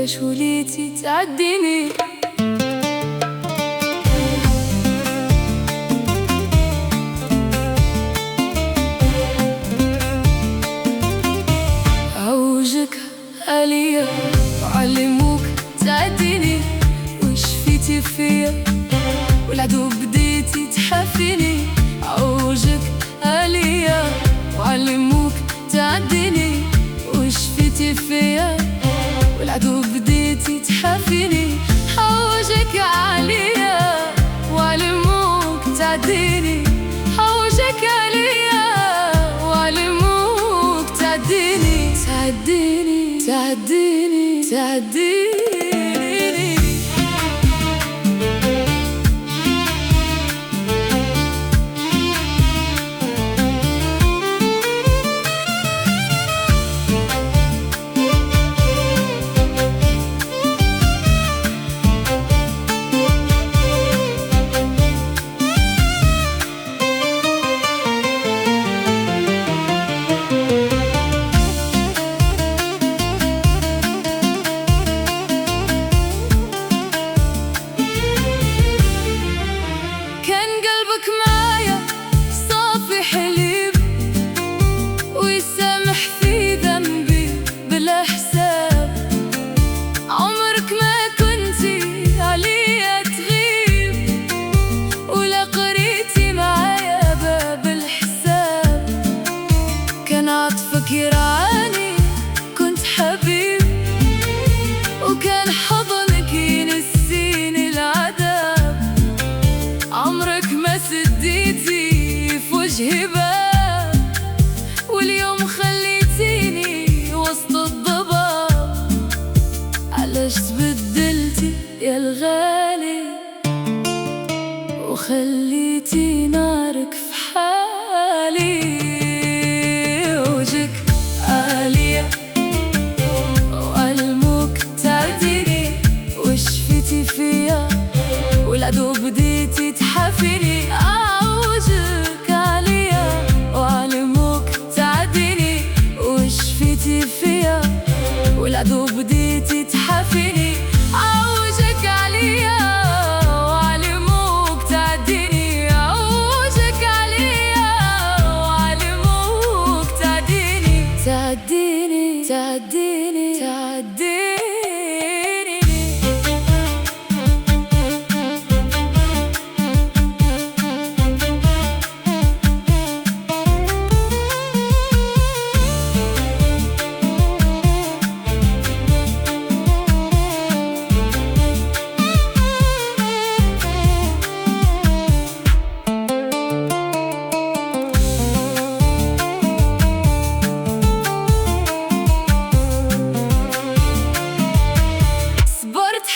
ليش وليتي تعديني؟ عوجك عليا وعلموك تعديني، وش فيتي فيا والعدو بديتي تحفيني. عوجك عليا وعلموك تعديني، وش فيتي فيا والعدو بديتي تحفيني. حوجك عليا وعلموك تعديني، حوجك عليا وعلموك تعديني. تعديني تعديني تعديني. معايا صافي حليب ويسامح في ذنبي بلا حساب. عمرك ما كنتي عليا تغيب، ولا قريتي معايا باب الحساب. كان عطفك يرعاني كنت حبيب، وكان حضنك ينسيني العذاب. عمرك ما سديتي في وجهي باب، واليوم خليتيني وسط الضباب. علاش تبدلتي يا الغالي وخليتي نارك في حالي؟ وجهك عليا وعلموك تعديني، وش فيتي فيا والعدو بديتي تحفيني. عوجك عليا وعلموك تعديني، وش فيتي فيا والعدو بديتي تحفيني. عوجك عليا وعلموك تعديني، عوجك عليا وعلموك تعديني. تعديني تعديني تعديني.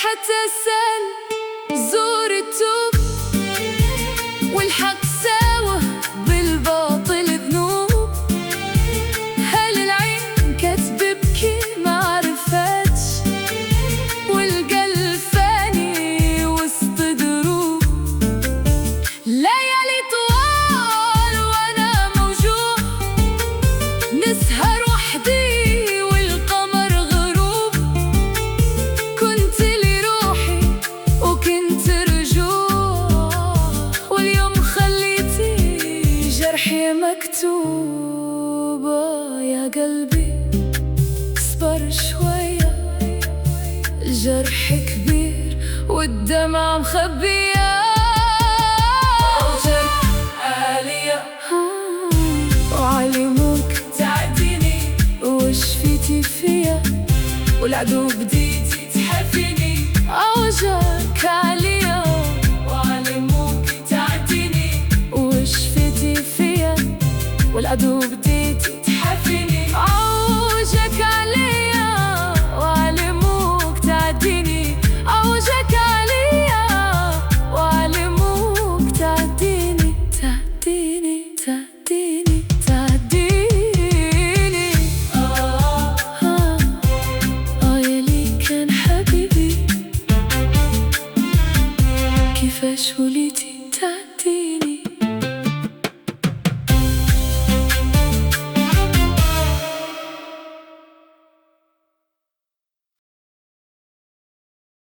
حتى السال زور التوب، والحق ساوى بالباطل ذنوب. هل العين كتبكي ما عرفتش، والقلب فاني وسط دروب. ليالي طوال وانا موجوع، نسهر وحدي والقمر غروب. كنت جرحي مكتوبة يا قلبي، اصبر شوية. الجرح كبير والدمع مخبية. عوجك عليا وعلموك تعديني، وش فيتي فيا والعدو بديتي تحفيني. عوجك عليا وعلموك تعديني، وش فيتي فيا والعدو بديتي